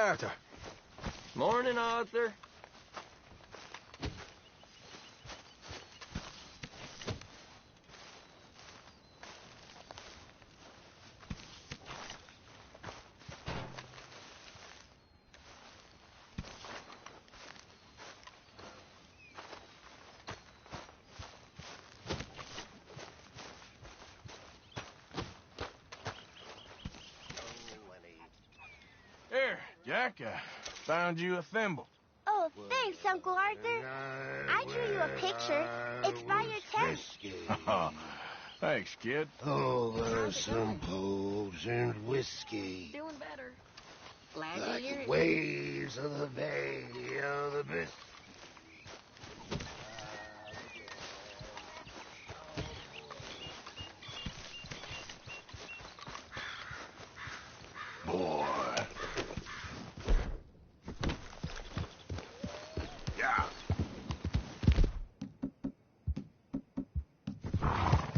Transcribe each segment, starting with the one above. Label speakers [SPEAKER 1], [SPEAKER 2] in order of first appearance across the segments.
[SPEAKER 1] Arthur.
[SPEAKER 2] Morning, Arthur.
[SPEAKER 1] Here, Jack, I found you a thimble.
[SPEAKER 3] Oh, thanks, Uncle Arthur. I drew you a picture. It's by your tent.
[SPEAKER 1] Oh, thanks, kid.
[SPEAKER 4] Over some potent whiskey.
[SPEAKER 3] Doing better. Glad
[SPEAKER 4] Like
[SPEAKER 3] to hear
[SPEAKER 4] the
[SPEAKER 3] it.
[SPEAKER 4] waves of the bay of the Biscay.
[SPEAKER 1] Boy. Yeah. Ah.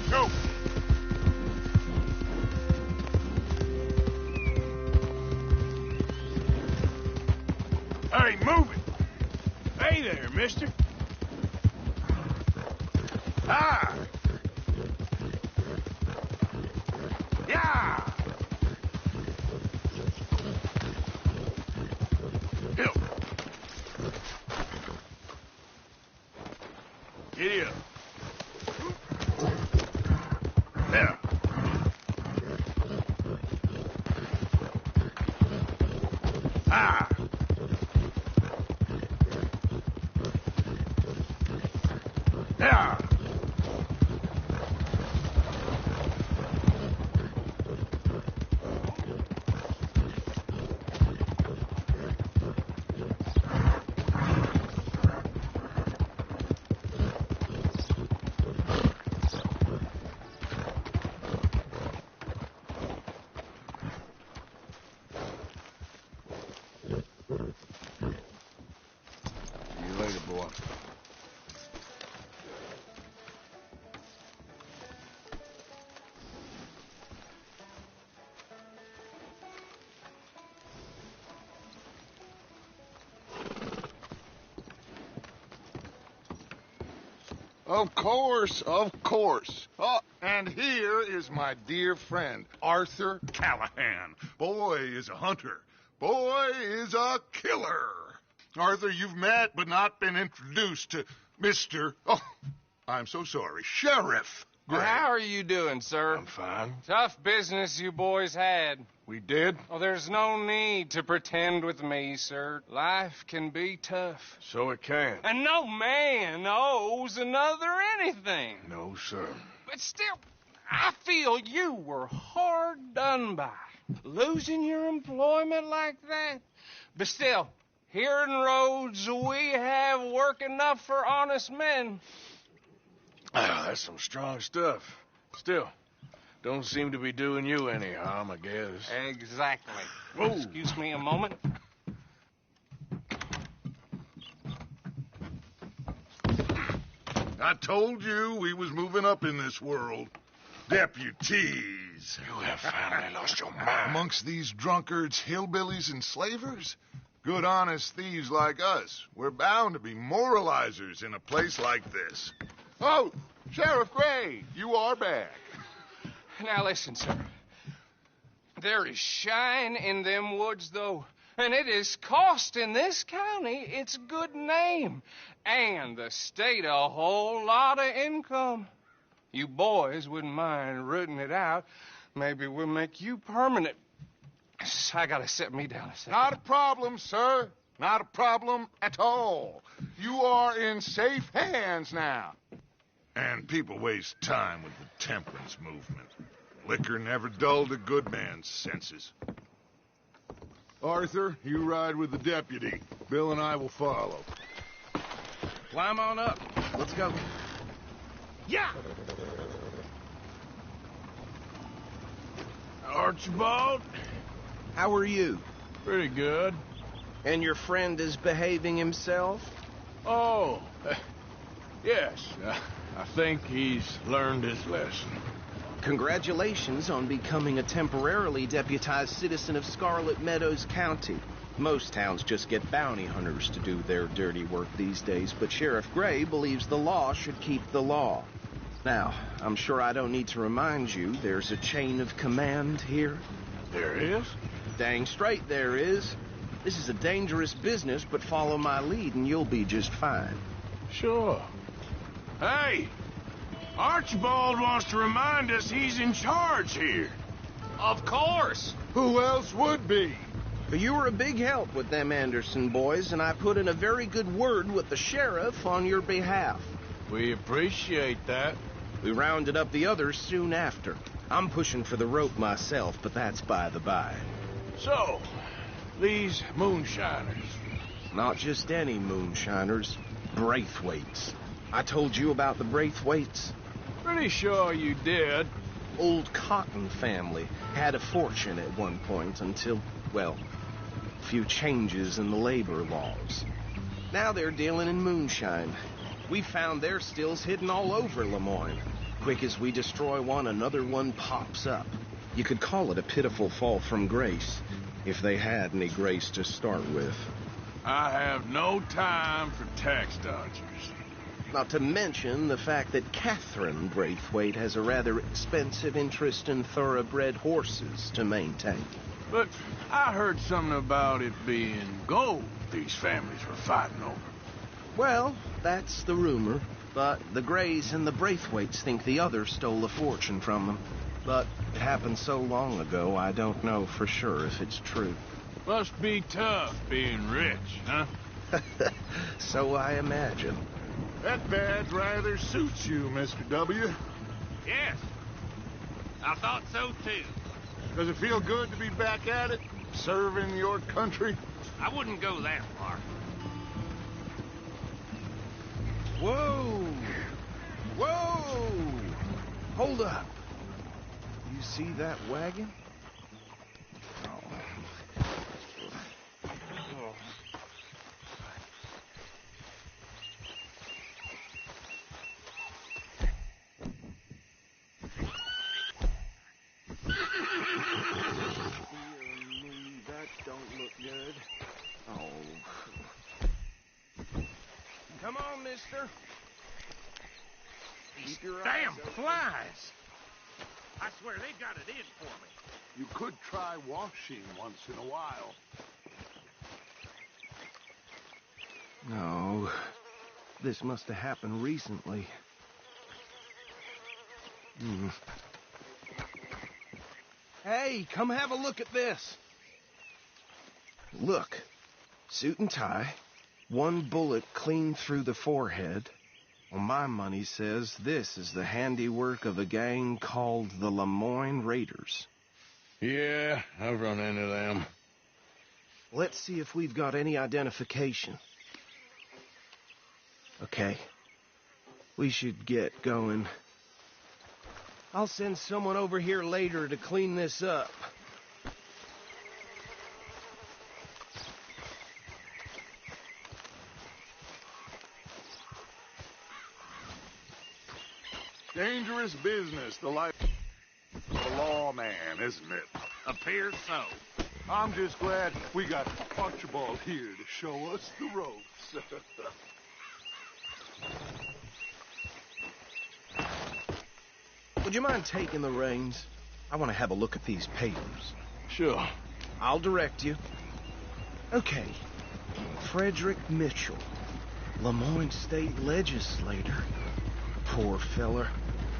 [SPEAKER 1] Go. Hey, move it. Hey there, mister. Ah. Yeah. Help. Giddy up. There. Ah. Yeah. See you later, boy.
[SPEAKER 5] Of course, of course. Oh, and here is my dear friend, Arthur Callahan. Boy is a hunter. Boy is a killer. Arthur, you've met but not been introduced to Mr. Oh, I'm so sorry, Sheriff Gray.
[SPEAKER 6] How are you doing, sir?
[SPEAKER 1] I'm fine.
[SPEAKER 6] Tough business you boys had.
[SPEAKER 1] We did,
[SPEAKER 6] Oh, there's no need to pretend with me, sir. Life can be tough.
[SPEAKER 1] so it can.
[SPEAKER 6] And no man owes another anything.
[SPEAKER 1] No, sir.
[SPEAKER 6] But still, I feel you were hard done by. Losing your employment like that. But still, here in Rhodes, we have work enough for honest men.
[SPEAKER 1] Ah, that's some strong stuff. Still, don't seem to be doing you any harm, I guess.
[SPEAKER 6] Exactly.
[SPEAKER 1] Whoa.
[SPEAKER 6] Excuse me a moment.
[SPEAKER 5] I told you we was moving up in this world. Deputies.
[SPEAKER 1] You have finally lost your mind.
[SPEAKER 5] Amongst these drunkards, hillbillies, and slavers? Good, honest thieves like us. We're bound to be moralizers in a place like this. Oh, Sheriff Gray, you are back.
[SPEAKER 6] Now listen, sir. There is shine in them woods, though, and it is costing this county its good name and the state a whole lot of income. You boys wouldn't mind rooting it out. Maybe we'll make you permanent. I gotta sit me down a second.
[SPEAKER 5] Not a problem, sir. Not a problem at all. You are in safe hands now. And people waste time with the temperance movement. Liquor never dulled a good man's senses. Arthur, you ride with the deputy. Bill and I will follow.
[SPEAKER 1] Climb on up. Let's go.
[SPEAKER 6] Yeah!
[SPEAKER 1] Archibald,
[SPEAKER 7] How are you?
[SPEAKER 1] pretty good.
[SPEAKER 7] And your friend is behaving himself?
[SPEAKER 1] Oh, yes. I think he's learned his lesson.
[SPEAKER 7] Congratulations on becoming a temporarily deputized citizen of Scarlet Meadows County. Most towns just get bounty hunters to do their dirty work these days, but Sheriff Gray believes the law should keep the law. Now, I'm sure I don't need to remind you there's a chain of command here.
[SPEAKER 1] There is?
[SPEAKER 7] Dang straight there is. This is a dangerous business, but follow my lead and you'll be just fine.
[SPEAKER 1] Sure. Hey! Archibald wants to remind us he's in charge here.
[SPEAKER 6] Of course.
[SPEAKER 5] Who else would be?
[SPEAKER 7] You were a big help with them Anderson boys, and I put in a very good word with the sheriff on your behalf.
[SPEAKER 1] We appreciate that.
[SPEAKER 7] We rounded up the others soon after. I'm pushing for the rope myself, but that's by the by.
[SPEAKER 1] So, these moonshiners.
[SPEAKER 7] Not just any moonshiners, Braithwaites. I told you about the Braithwaites?
[SPEAKER 1] Pretty sure you did.
[SPEAKER 7] Old Cotton family had a fortune at one point until, well, a few changes in the labor laws. Now they're dealing in moonshine. We found their stills hidden all over Lemoyne. Quick as we destroy one, another one pops up. You could call it a pitiful fall from grace, if they had any grace to start with.
[SPEAKER 1] I have no time for tax dodgers.
[SPEAKER 7] Not to mention the fact that Catherine Braithwaite has a rather expensive interest in thoroughbred horses to maintain.
[SPEAKER 1] But I heard something about it being gold these families were fighting over.
[SPEAKER 7] Well, that's the rumor. But the Grays and the Braithwaites think the others stole a fortune from them. But it happened so long ago, I don't know for sure if it's true.
[SPEAKER 1] Must be tough being rich, huh?
[SPEAKER 7] So I imagine.
[SPEAKER 5] That badge rather suits you, Mr. W.
[SPEAKER 8] Yes. I thought so, too.
[SPEAKER 5] Does it feel good to be back at it, serving your country?
[SPEAKER 8] I wouldn't go that far.
[SPEAKER 7] Whoa! Whoa! Hold up. You see that wagon? That don't look good. Oh. Come on, mister. Keep your
[SPEAKER 8] Damn
[SPEAKER 7] eyes open.
[SPEAKER 8] flies! I swear they got it in for me.
[SPEAKER 5] You could try washing once in a while.
[SPEAKER 7] No. This must have happened recently. Hey, come have a look at this. Look. Suit and tie. One bullet clean through the forehead. Well, my money says this is the handiwork of a gang called the Lemoyne Raiders.
[SPEAKER 1] Yeah, I've run into them.
[SPEAKER 7] Let's see if we've got any identification. Okay. We should get going. I'll send someone over here later to clean this up.
[SPEAKER 5] Dangerous business, the life of a lawman, isn't it?
[SPEAKER 8] Appears so.
[SPEAKER 5] I'm just glad we got Archibald here to show us the ropes.
[SPEAKER 7] Would you mind taking the reins? I want to have a look at these papers.
[SPEAKER 1] Sure.
[SPEAKER 7] I'll direct you. Okay. Frederick Mitchell, Lemoyne State Legislator. Poor feller.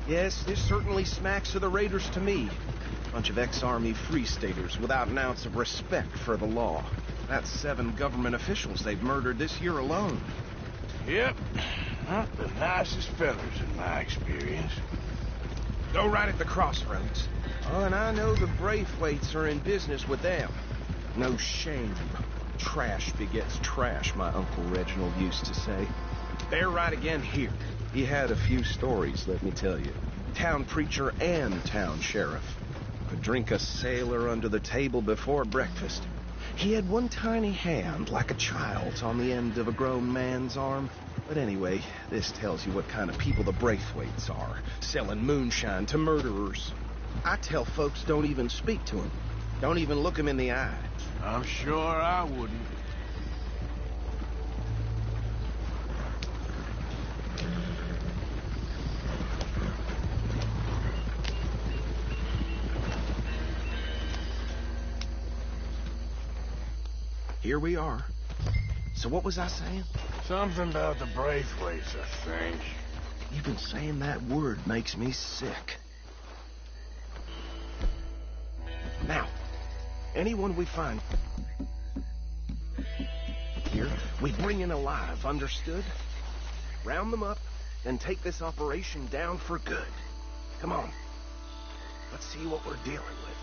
[SPEAKER 7] Yes, this certainly smacks of the Raiders to me. Bunch of ex-Army Free Staters without an ounce of respect for the law. That's 7 government officials they've murdered this year alone.
[SPEAKER 1] Yep. Not the nicest fellas in my experience.
[SPEAKER 7] Go right at the crossroads. Oh, and I know the Braithwaites are in business with them. No shame. Trash begets trash, my Uncle Reginald used to say. They're right again here. He had a few stories, let me tell you. Town preacher and town sheriff. Could drink a sailor under the table before breakfast. He had one tiny hand, like a child's, on the end of a grown man's arm. But anyway, this tells you what kind of people the Braithwaites are, selling moonshine to murderers. I tell folks don't even speak to him. Don't even look him in the eye.
[SPEAKER 1] I'm sure I wouldn't.
[SPEAKER 7] Here we are. So what was I saying?
[SPEAKER 1] Something about the Braithwaites, I think.
[SPEAKER 7] Even saying that word makes me sick. Now, anyone we find here, we bring in alive, understood? Round them up, and take this operation down for good. Come on. Let's see what we're dealing with.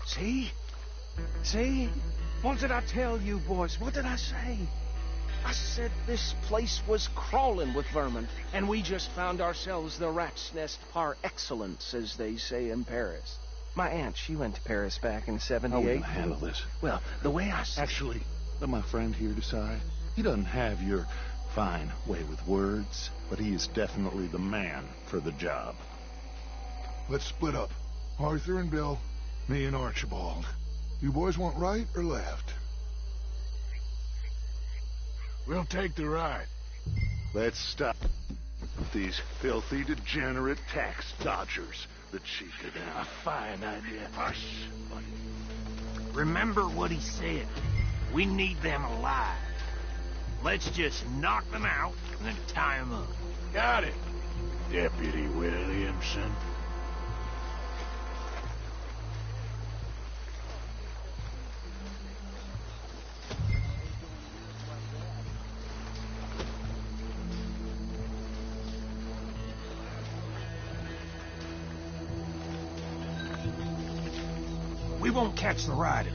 [SPEAKER 7] See? See? What did I tell you, boys? What did I say? I said this place was crawling with vermin, and we just found ourselves the rat's nest par excellence, as they say in Paris. My aunt, she went to Paris back in '78.
[SPEAKER 9] How are we gonna handle this?
[SPEAKER 7] Well, the way I see...
[SPEAKER 9] Actually, let my friend here decide. He doesn't have your fine way with words, but he is definitely the man for the job.
[SPEAKER 5] Let's split up. Arthur and Bill, me and Archibald. You boys want right or left?
[SPEAKER 1] We'll take the right.
[SPEAKER 9] Let's stop these filthy, degenerate tax dodgers. The chief of them.
[SPEAKER 8] A fine idea.
[SPEAKER 9] Hush, buddy.
[SPEAKER 8] Remember what he said. We need them alive. Let's just knock them out and then tie them up.
[SPEAKER 1] Got it, Deputy Williamson.
[SPEAKER 8] We won't catch the rider.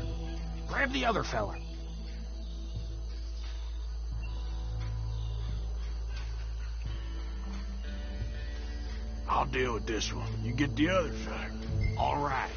[SPEAKER 8] Grab the other fella.
[SPEAKER 1] I'll deal with this one. You get the other fella.
[SPEAKER 8] All right.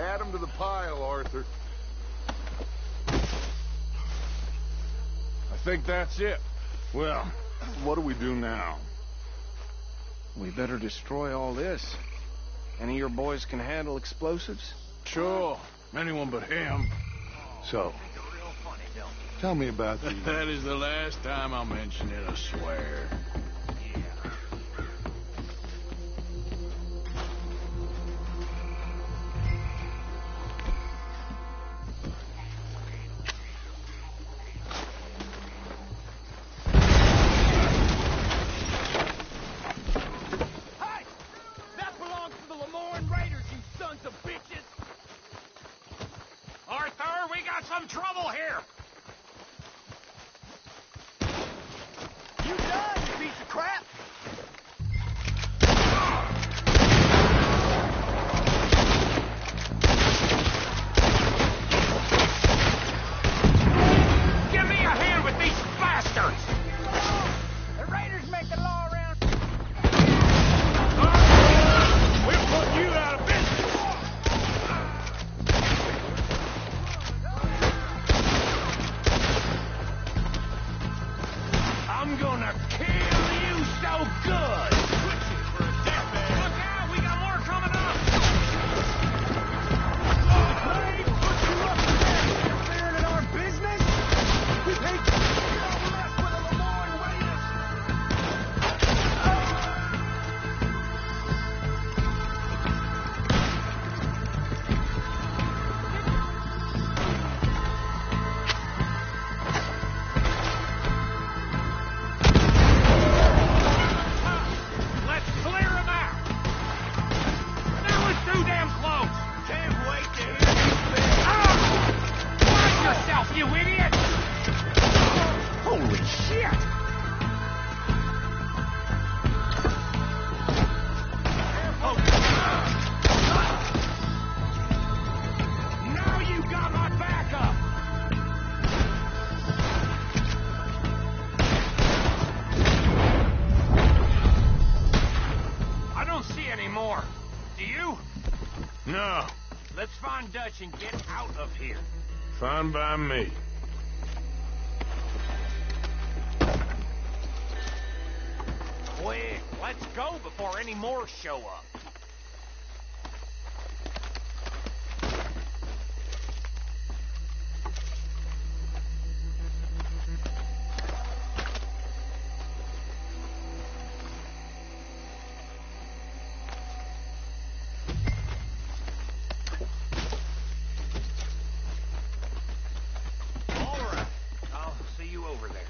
[SPEAKER 5] Add them to the pile, Arthur.
[SPEAKER 1] I think that's it.
[SPEAKER 9] Well, what do we do now?
[SPEAKER 7] We better destroy all this. Any of your boys can handle explosives?
[SPEAKER 1] Sure. Anyone but him.
[SPEAKER 9] So, tell me about the...
[SPEAKER 1] That is the last time I'll mention it, I swear.
[SPEAKER 8] Arthur, we got some trouble here! You done, you piece of crap? Let's find Dutch and get out of here.
[SPEAKER 1] Fine by me.
[SPEAKER 8] Quick, let's go before any more show up. All right, I'll see you over there.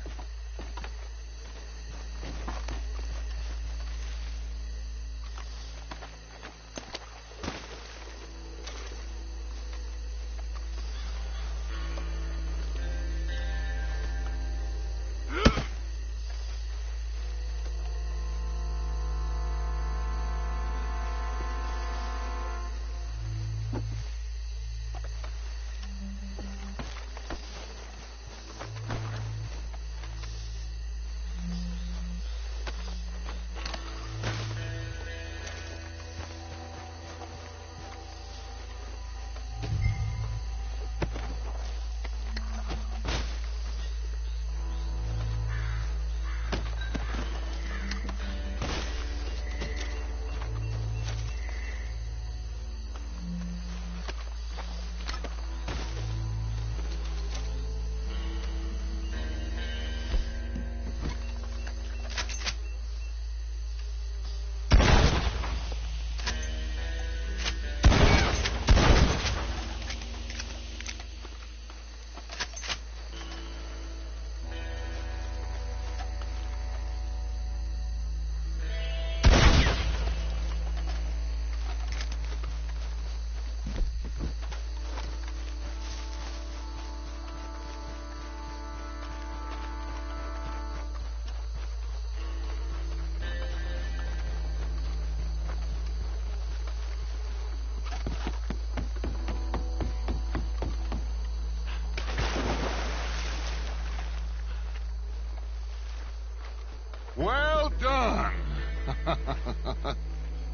[SPEAKER 5] Well done.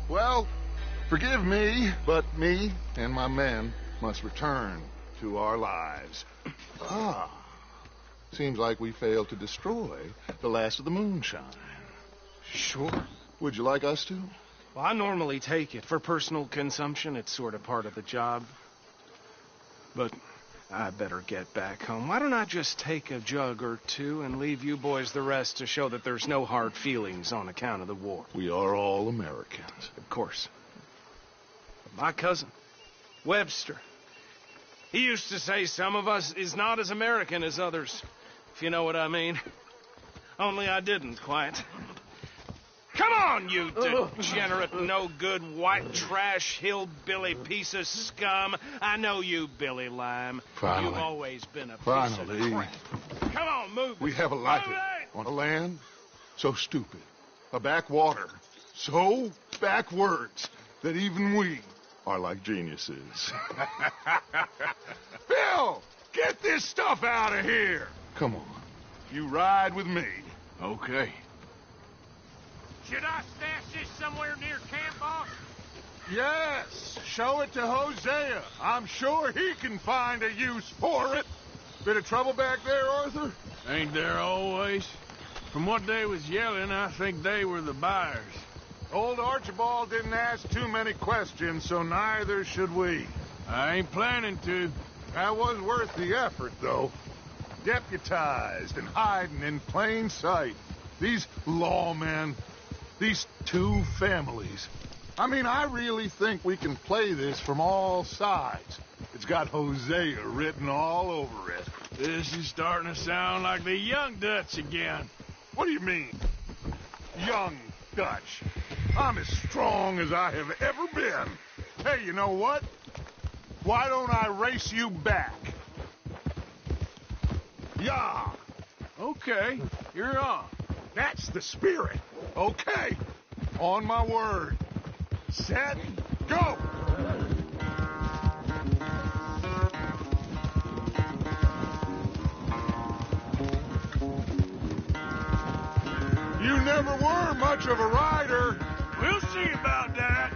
[SPEAKER 5] Well, forgive me, but me and my men must return to our lives. Seems like we failed to destroy the last of the moonshine.
[SPEAKER 7] Sure.
[SPEAKER 5] Would you like us to?
[SPEAKER 7] Well, I normally take it for personal consumption. It's sort of part of the job. But I better get back home. Why don't I just take a jug or two and leave you boys the rest to show that there's no hard feelings on account of the war?
[SPEAKER 5] We are all Americans.
[SPEAKER 7] Of course. My cousin, Webster, he used to say some of us is not as American as others, if you know what I mean. Only I didn't quite. Come on, you degenerate, no-good, white trash, hillbilly piece of scum. I know you, Billy Lime.
[SPEAKER 5] Finally.
[SPEAKER 7] You've always been a piece
[SPEAKER 5] Finally.
[SPEAKER 7] of crap. Come on, move.
[SPEAKER 5] We have a life on a land so stupid, a backwater so backwards that even we are like geniuses. Bill, get this stuff out of here. Come on, you ride with me.
[SPEAKER 1] Okay.
[SPEAKER 8] Should I stash this somewhere near camp, boss?
[SPEAKER 5] Yes, show it to Hosea. I'm sure he can find a use for it. Bit of trouble back there, Arthur?
[SPEAKER 1] Ain't there always? From what they was yelling, I think they were the buyers.
[SPEAKER 5] Old Archibald didn't ask too many questions, so neither should we.
[SPEAKER 1] I ain't planning to.
[SPEAKER 5] That was worth the effort, though. Deputized and hiding in plain sight. These lawmen, these two families. I mean, I really think we can play this from all sides. It's got Hosea written all over it.
[SPEAKER 1] This is starting to sound like the young Dutch again.
[SPEAKER 5] What do you mean, young Dutch? I'm as strong as I have ever been. Hey, you know what? Why don't I race you back? Yeah.
[SPEAKER 1] Okay, you're on.
[SPEAKER 5] That's the spirit. Okay. On my word. Set, go! You never were much of a rider.
[SPEAKER 1] We'll see about that.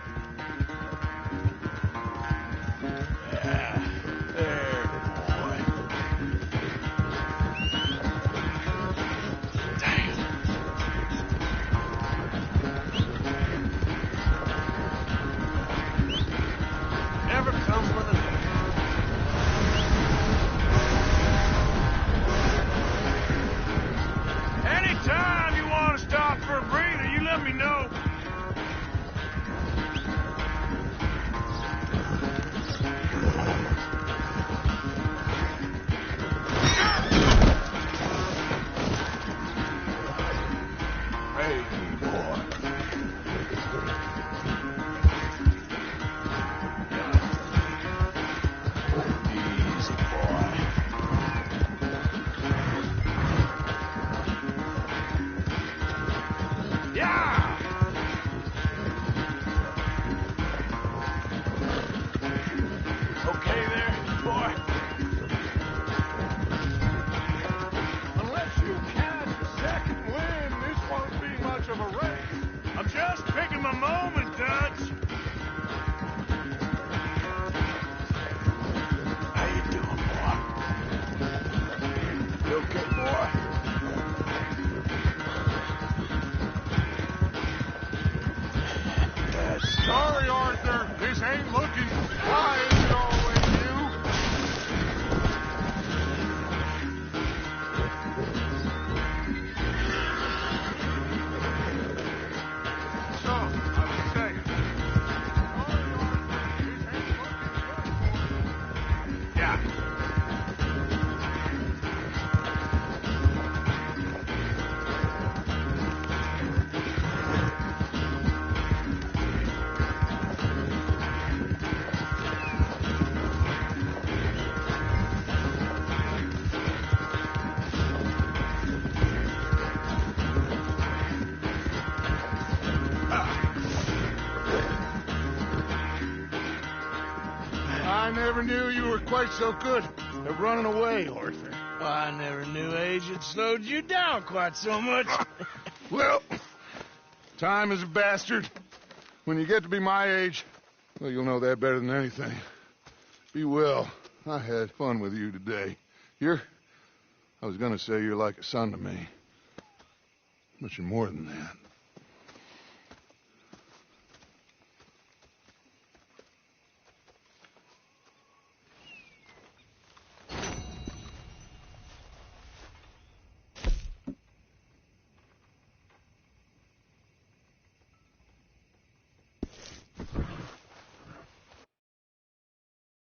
[SPEAKER 5] I never knew you were quite so good at running away, Arthur.
[SPEAKER 10] I never knew age had slowed you down quite so much.
[SPEAKER 5] Well, time is a bastard. When you get to be my age, well, you'll know that better than anything. Be well. I had fun with you today. I was gonna say you're like a son to me. But you're more than that.